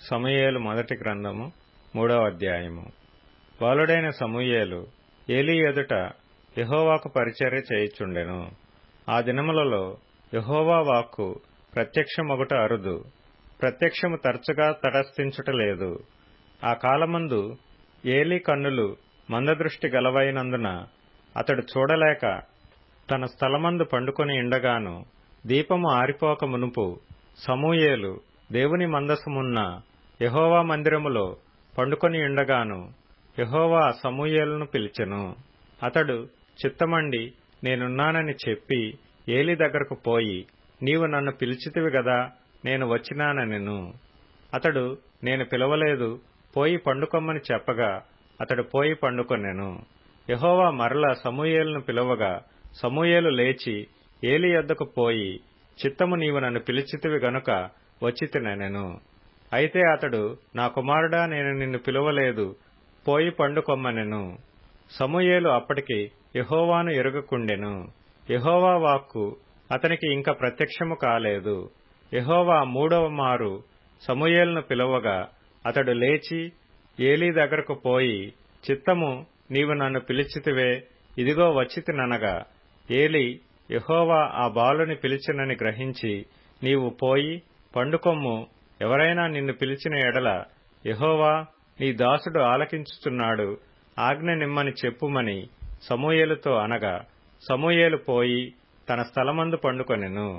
సమూయేలు మొదటి గ్రంథము 3వ అధ్యాయము. బాలుడైన సమూయేలు ఏలీ ఎదుట యెహోవాకు పరిచర్య చేయుచుండెను. ఆ దినములలో యెహోవా వాక్కు ప్రత్యక్షమగుట అరుదు, ప్రత్యక్షము తరచుగా తటస్థించుట లేదు. ఆ కాలమందు ఏలీ కన్నులు మందదృష్టి గలవైనందున అతడు చూడలేక తన స్థలమందు పండుకొని ఉండగాను, దీపము ఆరిపోక మునుపు సమూయేలు దేవుని మందసమున్న యెహోవా మందిరములో పండుకొని ఉండగాను యెహోవా సమూయేలును పిలిచెను. అతడు చిత్తమండి నేనున్నానని చెప్పి ఏలీ దగ్గరకు పోయి, నీవు నన్ను పిలిచితివి గదా, నేను వచ్చినానెను. అతడు నేను పిలవలేదు, పోయి పండుకొమ్మని చెప్పగా అతడు పోయి పండుకొనెను. యెహోవా మరల సమూయేలును పిలవగా సమూయేలు లేచి ఏలీ యొద్దకు పోయి, చిత్తము నీవు నన్ను పిలిచితివి గనుక వచ్చితినెను. అయితే అతడు, నా కుమారుడా, నేను నిన్ను పిలువలేదు, పోయి పండుకొమ్మనెను. సమూయేలు అప్పటికి యెహోవాను ఎరుగకుండెను. యెహోవా వాక్కు అతనికి ఇంక ప్రత్యక్షము కాలేదు. యెహోవా 3వ మారు సమూయేలును పిలవగా అతడు లేచి ఏలీ దగ్గరకు పోయి, చిత్తము నీవు నన్ను పిలిచితివే, ఇదిగో వచ్చితిననగా, ఏలీ యెహోవా ఆ బాలుని పిలిచినని గ్రహించి, నీవు పోయి పండుకొమ్ము, ఎవరైనా నిన్ను పిలిచిన ఎడల యెహోవా నీ దాసుడు ఆలకించుచున్నాడు, ఆజ్ఞ నిమ్మని చెప్పుమని సమూయేలుతో అనగా, సమూయేలు పోయి తన స్థలమందు పండుకొనెను.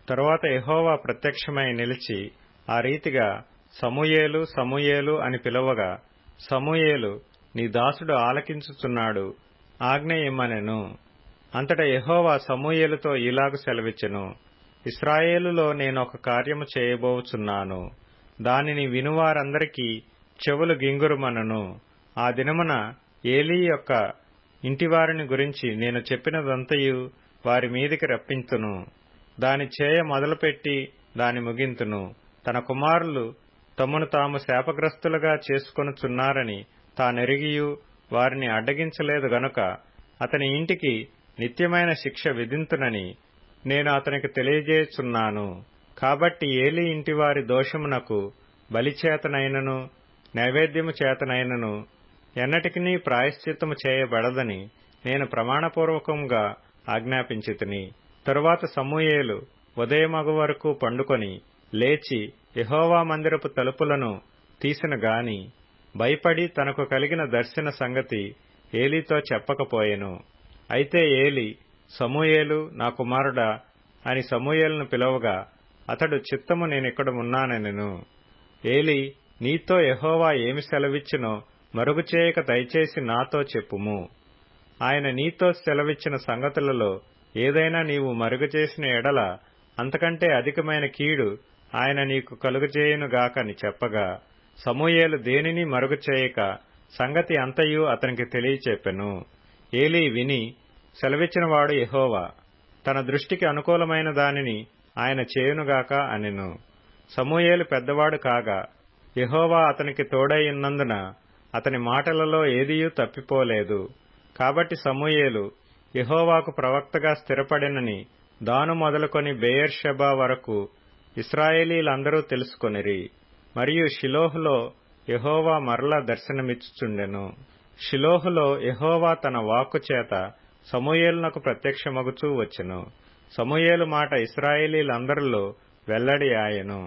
తరువాత యెహోవా ప్రత్యక్షమై నిలిచి ఆ రీతిగా సమూయేలు సమూయేలు అని పిలవగా, సమూయేలు నీ దాసుడు ఆలకించుచున్నాడు, ఆజ్ఞ ఇమ్మనెను. అంతటా యెహోవా సమూయేలుతో ఇలాగు సెలవిచ్చెను, ఇశ్రాయేలులో నేనొక కార్యము చేయబోచున్నాను, దానిని వినువారందరికీ చెవులు గింగురుమనను. ఆ దినమున ఏలీ యొక్క ఇంటివారిని గురించి నేను చెప్పినదంతయు వారి మీదికి రప్పింతును, దాని చేయ మొదలుపెట్టి దాని ముగింతును. తన కుమారులు తమను తాము శాపగ్రస్తులుగా చేసుకొనుచున్నారని తానెరిగియు వారిని అడ్డగించలేదు గనుక అతని ఇంటికి నిత్యమైన శిక్ష విధింతునని నేను అతనికి తెలియజేయుచున్నాను. కాబట్టి ఏలీ ఇంటివారి దోషమునకు బలిచేతనైనను నైవేద్యము చేతనైనను ఎన్నటికినీ ప్రాయశ్చిత్తము చేయబడదని నేను ప్రమాణపూర్వకంగా ఆజ్ఞాపించితిని. తరువాత సమూయేలు ఉదయమగు వరకు పండుకొని లేచి యెహోవా మందిరపు తలుపులను తీసిన గాని భయపడి తనకు కలిగిన దర్శన సంగతి ఏలీతో చెప్పకపోయెను. అయితే ఏలీ, సమూయేలు నా కుమారుడా అని సమూయేలును పిలవగా అతడు, చిత్తము నేనిక్కడ ఉన్నానెను. ఏలీ, నీతో యెహోవా ఏమి సెలవిచ్చినో మరుగుచేయక దయచేసి నాతో చెప్పుము. ఆయన నీతో సెలవిచ్చిన సంగతులలో ఏదైనా నీవు మరుగుచేసిన ఎడల అంతకంటే అధికమైన కీడు ఆయన నీకు కలుగజేయునుగాకని చెప్పగా, సమూయేలు దేనిని మరుగుచేయక సంగతి అంతయు అతనికి తెలియచెప్పెను. ఏలీ విని, సెలవిచ్చినవాడు యెహోవా, తన దృష్టికి అనుకూలమైన దానిని ఆయన చేయునుగాక అనెను. సమూయేలు పెద్దవాడు కాగా యెహోవా అతనికి తోడైయున్నందున అతని మాటలలో ఏదియూ తప్పిపోలేదు. కాబట్టి సమూయేలు యెహోవాకు ప్రవక్తగా స్థిరపడినని దాను మొదలుకొని బెయేర్షెబా వరకు ఇశ్రాయేలీలందరూ తెలుసుకొనిరి. మరియు షిలోహులో యెహోవా మరలా దర్శనమిచ్చుచుండెను. షిలోహులో యెహోవా తన వాక్కు చేత సమూయేలునకు ప్రత్యక్షమగుచూ వచ్చెను. సమూయేలు మాట ఇశ్రాయేలీలందరిలో వెల్లడి ఆయెను.